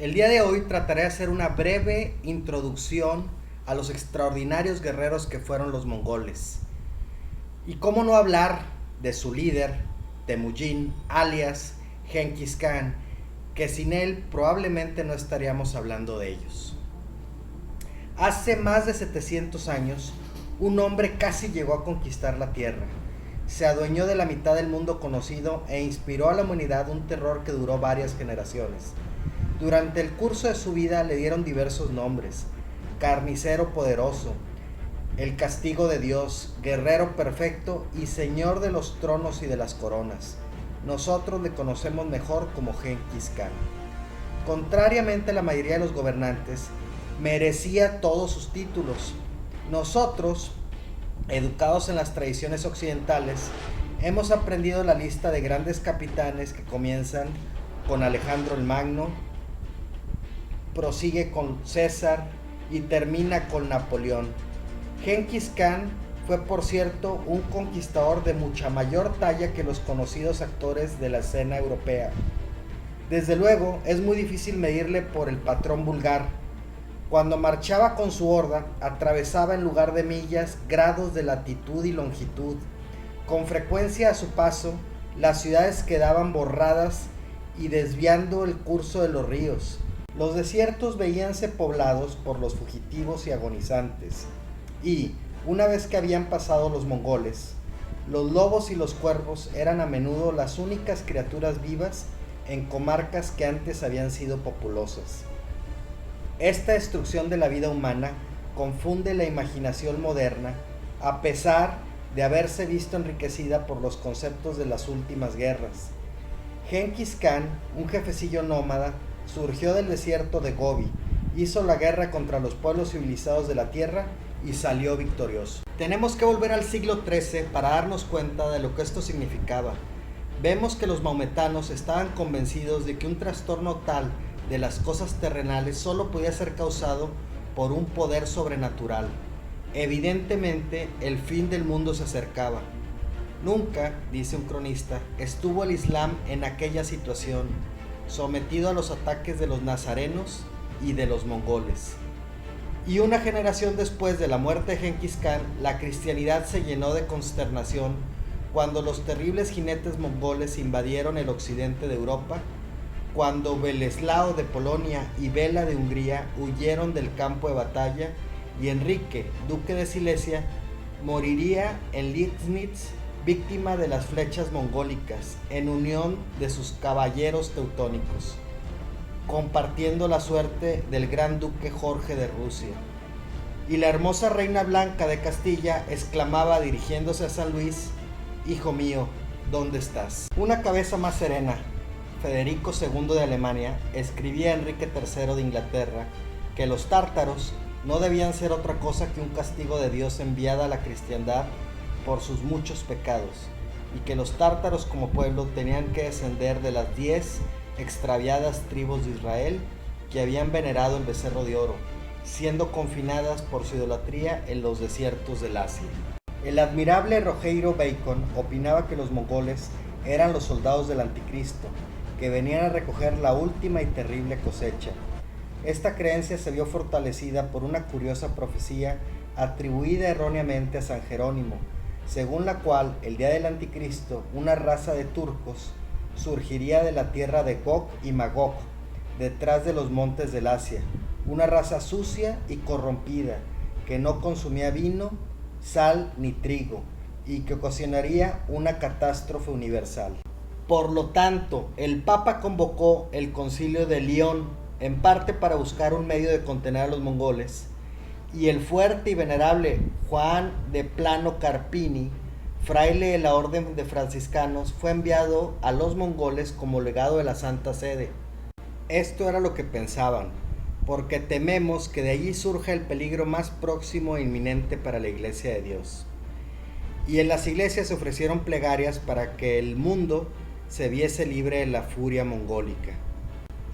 El día de hoy trataré de hacer una breve introducción a los extraordinarios guerreros que fueron los mongoles. Y cómo no hablar de su líder, Temujin, alias Genghis Khan, que sin él probablemente no estaríamos hablando de ellos. Hace más de 700 años, un hombre casi llegó a conquistar la tierra. Se adueñó de la mitad del mundo conocido e inspiró a la humanidad un terror que duró varias generaciones. Durante el curso de su vida le dieron diversos nombres: carnicero poderoso, el castigo de Dios, guerrero perfecto y señor de los tronos y de las coronas. Nosotros le conocemos mejor como Genghis Khan. Contrariamente a la mayoría de los gobernantes, merecía todos sus títulos. Nosotros, educados en las tradiciones occidentales, hemos aprendido la lista de grandes capitanes que comienzan con Alejandro el Magno, prosigue con César y termina con Napoleón. Genghis Khan fue, por cierto, un conquistador de mucha mayor talla que los conocidos actores de la escena europea. Desde luego, es muy difícil medirle por el patrón vulgar. Cuando marchaba con su horda, atravesaba en lugar de millas grados de latitud y longitud. Con frecuencia a su paso, las ciudades quedaban borradas y desviando el curso de los ríos. Los desiertos veíanse poblados por los fugitivos y agonizantes. Y, una vez que habían pasado los mongoles, los lobos y los cuervos eran a menudo las únicas criaturas vivas en comarcas que antes habían sido populosas. Esta destrucción de la vida humana confunde la imaginación moderna, a pesar de haberse visto enriquecida por los conceptos de las últimas guerras. Genghis Khan, un jefecillo nómada, surgió del desierto de Gobi, hizo la guerra contra los pueblos civilizados de la tierra y salió victorioso. Tenemos que volver al siglo XIII para darnos cuenta de lo que esto significaba. Vemos que los maometanos estaban convencidos de que un trastorno tal de las cosas terrenales solo podía ser causado por un poder sobrenatural. Evidentemente, el fin del mundo se acercaba. Nunca, dice un cronista, estuvo el Islam en aquella situación, sometido a los ataques de los nazarenos y de los mongoles. Y una generación después de la muerte de Genghis Khan, la cristianidad se llenó de consternación cuando los terribles jinetes mongoles invadieron el occidente de Europa, cuando Boleslao de Polonia y Bela de Hungría huyeron del campo de batalla y Enrique, duque de Silesia, moriría en Liegnitz víctima de las flechas mongólicas en unión de sus caballeros teutónicos, compartiendo la suerte del gran duque Jorge de Rusia. Y la hermosa reina Blanca de Castilla exclamaba dirigiéndose a San Luis: hijo mío, ¿dónde estás? Una cabeza más serena, Federico II de Alemania, escribía a Enrique III de Inglaterra que los tártaros no debían ser otra cosa que un castigo de Dios enviada a la cristiandad por sus muchos pecados, y que los tártaros como pueblo tenían que descender de las 10 extraviadas tribus de Israel que habían venerado el becerro de oro, siendo confinadas por su idolatría en los desiertos del Asia. El admirable Rogeiro Bacon opinaba que los mongoles eran los soldados del anticristo, que venían a recoger la última y terrible cosecha. Esta creencia se vio fortalecida por una curiosa profecía atribuida erróneamente a San Jerónimo, según la cual el día del anticristo una raza de turcos surgiría de la tierra de Gog y Magog, detrás de los montes del Asia, una raza sucia y corrompida que no consumía vino, sal ni trigo y que ocasionaría una catástrofe universal. Por lo tanto, el Papa convocó el Concilio de León, en parte para buscar un medio de contener a los mongoles, y el fuerte y venerable Juan de Plano Carpini, fraile de la Orden de Franciscanos, fue enviado a los mongoles como legado de la Santa Sede. Esto era lo que pensaban, porque tememos que de allí surja el peligro más próximo e inminente para la Iglesia de Dios. Y en las iglesias se ofrecieron plegarias para que el mundo se viese libre de la furia mongólica.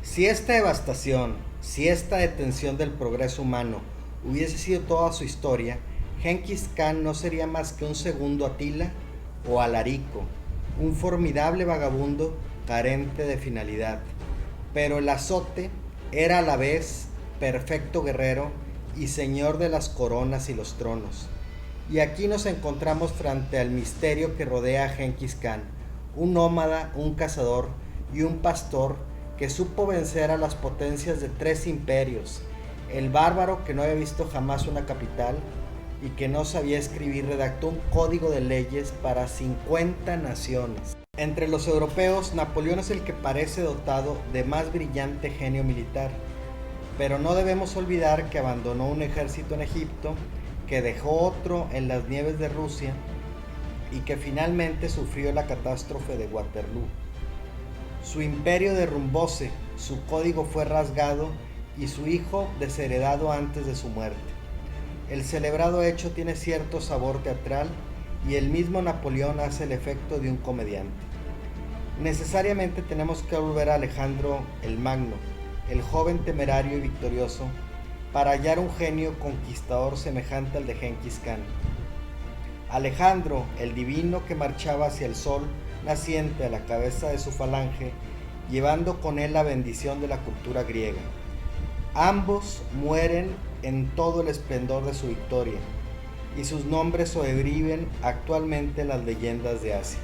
Si esta devastación, si esta detención del progreso humano hubiese sido toda su historia, Genghis Khan no sería más que un segundo Atila o Alarico, un formidable vagabundo carente de finalidad. Pero el azote Era a la vez perfecto guerrero y señor de las coronas y los tronos. Y aquí nos encontramos frente al misterio que rodea a Genghis Khan, un nómada, un cazador y un pastor que supo vencer a las potencias de 3 imperios, el bárbaro que no había visto jamás una capital y que no sabía escribir redactó un código de leyes para 50 naciones. Entre los europeos, Napoleón es el que parece dotado de más brillante genio militar, pero no debemos olvidar que abandonó un ejército en Egipto, que dejó otro en las nieves de Rusia y que finalmente sufrió la catástrofe de Waterloo. Su imperio derrumbóse, su código fue rasgado y su hijo desheredado antes de su muerte. El celebrado hecho tiene cierto sabor teatral y el mismo Napoleón hace el efecto de un comediante. Necesariamente tenemos que volver a Alejandro el Magno, el joven temerario y victorioso, para hallar un genio conquistador semejante al de Genghis Khan. Alejandro, el divino que marchaba hacia el sol naciente a la cabeza de su falange, llevando con él la bendición de la cultura griega. Ambos mueren en todo el esplendor de su victoria, y sus nombres sobreviven actualmente en las leyendas de Asia.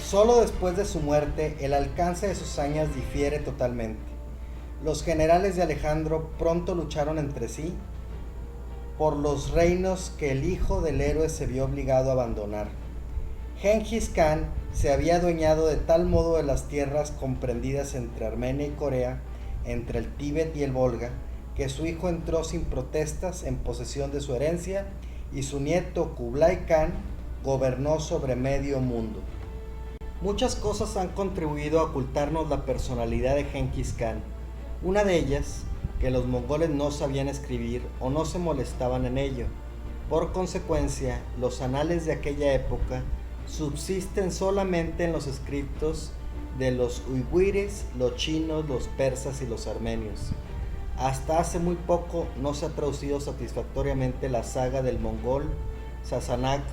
Solo después de su muerte, el alcance de sus hazañas difiere totalmente. Los generales de Alejandro pronto lucharon entre sí por los reinos que el hijo del héroe se vio obligado a abandonar. Genghis Khan se había adueñado de tal modo de las tierras comprendidas entre Armenia y Corea, entre el Tíbet y el Volga, que su hijo entró sin protestas en posesión de su herencia y su nieto Kublai Khan gobernó sobre medio mundo. Muchas cosas han contribuido a ocultarnos la personalidad de Genghis Khan. Una de ellas, que los mongoles no sabían escribir o no se molestaban en ello. Por consecuencia, los anales de aquella época subsisten solamente en los escritos de los uigures, los chinos, los persas y los armenios. Hasta hace muy poco no se ha traducido satisfactoriamente la saga del mongol Sassanach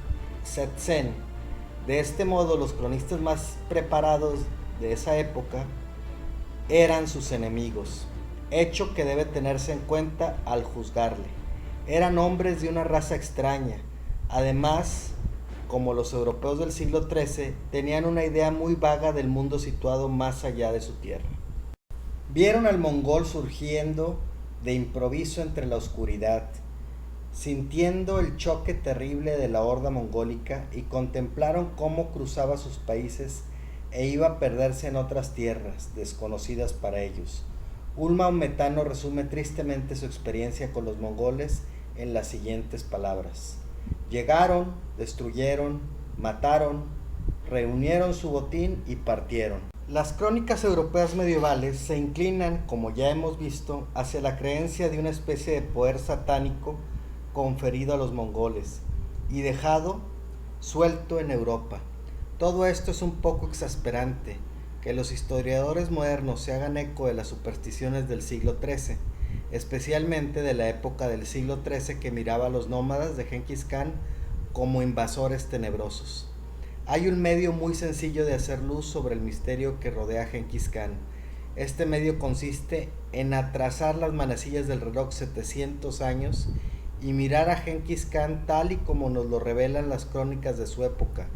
Setzen. De este modo, los cronistas más preparados de esa época eran sus enemigos, hecho que debe tenerse en cuenta al juzgarle. Eran hombres de una raza extraña. Además, como los europeos del siglo XIII, tenían una idea muy vaga del mundo situado más allá de su tierra. Vieron al mongol surgiendo de improviso entre la oscuridad, sintiendo el choque terrible de la horda mongólica y contemplaron cómo cruzaba sus países e iba a perderse en otras tierras desconocidas para ellos. Un maometano resume tristemente su experiencia con los mongoles en las siguientes palabras: llegaron, destruyeron, mataron, reunieron su botín y partieron. Las crónicas europeas medievales se inclinan, como ya hemos visto, hacia la creencia de una especie de poder satánico conferido a los mongoles y dejado suelto en Europa. Todo esto es un poco exasperante, que los historiadores modernos se hagan eco de las supersticiones del siglo XIII, especialmente de la época del siglo XIII que miraba a los nómadas de Genghis Khan como invasores tenebrosos. Hay un medio muy sencillo de hacer luz sobre el misterio que rodea a Genghis Khan. Este medio consiste en atrasar las manecillas del reloj 700 años y mirar a Genghis Khan tal y como nos lo revelan las crónicas de su época.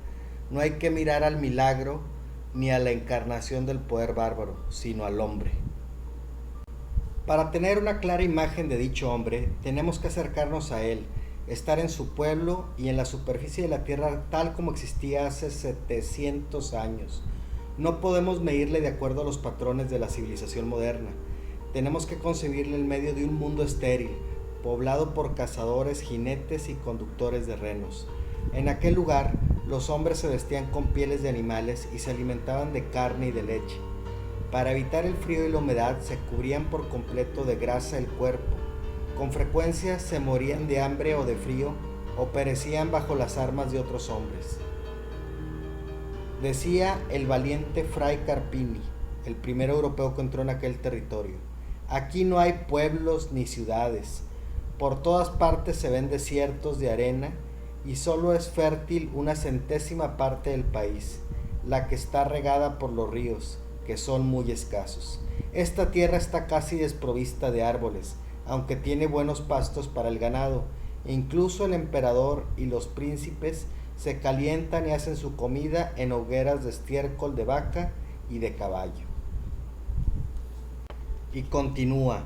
No hay que mirar al milagro ni a la encarnación del poder bárbaro, sino al hombre. Para tener una clara imagen de dicho hombre, tenemos que acercarnos a él, estar en su pueblo y en la superficie de la tierra tal como existía hace 700 años. No podemos medirle de acuerdo a los patrones de la civilización moderna. Tenemos que concebirle en medio de un mundo estéril, poblado por cazadores, jinetes y conductores de renos. En aquel lugar, los hombres se vestían con pieles de animales y se alimentaban de carne y de leche. Para evitar el frío y la humedad, se cubrían por completo de grasa el cuerpo. Con frecuencia se morían de hambre o de frío, o perecían bajo las armas de otros hombres. Decía el valiente Fray Carpini, el primer europeo que entró en aquel territorio: aquí no hay pueblos ni ciudades. Por todas partes se ven desiertos de arena y solo es fértil una 1/1000 parte del país, la que está regada por los ríos, que son muy escasos. Esta tierra está casi desprovista de árboles, aunque tiene buenos pastos para el ganado. Incluso el emperador y los príncipes se calientan y hacen su comida en hogueras de estiércol de vaca y de caballo. Y continúa.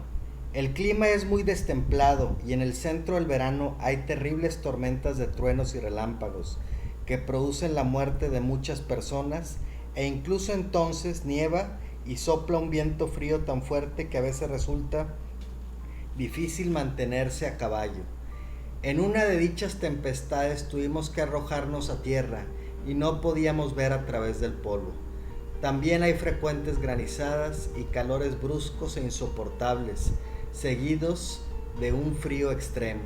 El clima es muy destemplado y en el centro del verano hay terribles tormentas de truenos y relámpagos que producen la muerte de muchas personas, e incluso entonces nieva y sopla un viento frío tan fuerte que a veces resulta difícil mantenerse a caballo. En una de dichas tempestades tuvimos que arrojarnos a tierra y no podíamos ver a través del polvo. También hay frecuentes granizadas y calores bruscos e insoportables, seguidos de un frío extremo.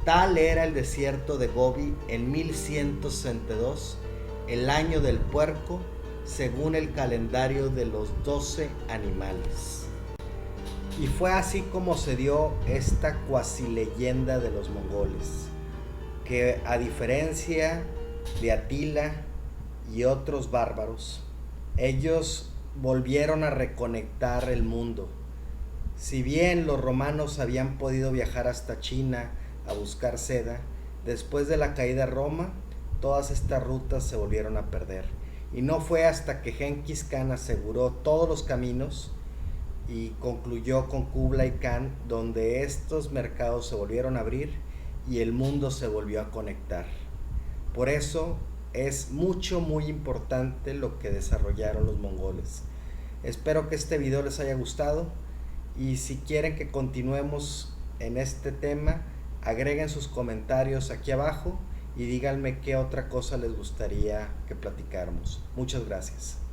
Tal era el desierto de Gobi en 1162, el año del puerco, según el calendario de los 12 animales. Y fue así como se dio esta cuasi leyenda de los mongoles, que a diferencia de Atila y otros bárbaros, ellos volvieron a reconectar el mundo. Si bien los romanos habían podido viajar hasta China a buscar seda, después de la caída de Roma, todas estas rutas se volvieron a perder. Y no fue hasta que Genghis Khan aseguró todos los caminos y concluyó con Kublai Khan, donde estos mercados se volvieron a abrir y el mundo se volvió a conectar. Por eso es muy importante lo que desarrollaron los mongoles. Espero que este video les haya gustado, y si quieren que continuemos en este tema, agreguen sus comentarios aquí abajo y díganme qué otra cosa les gustaría que platicáramos. Muchas gracias.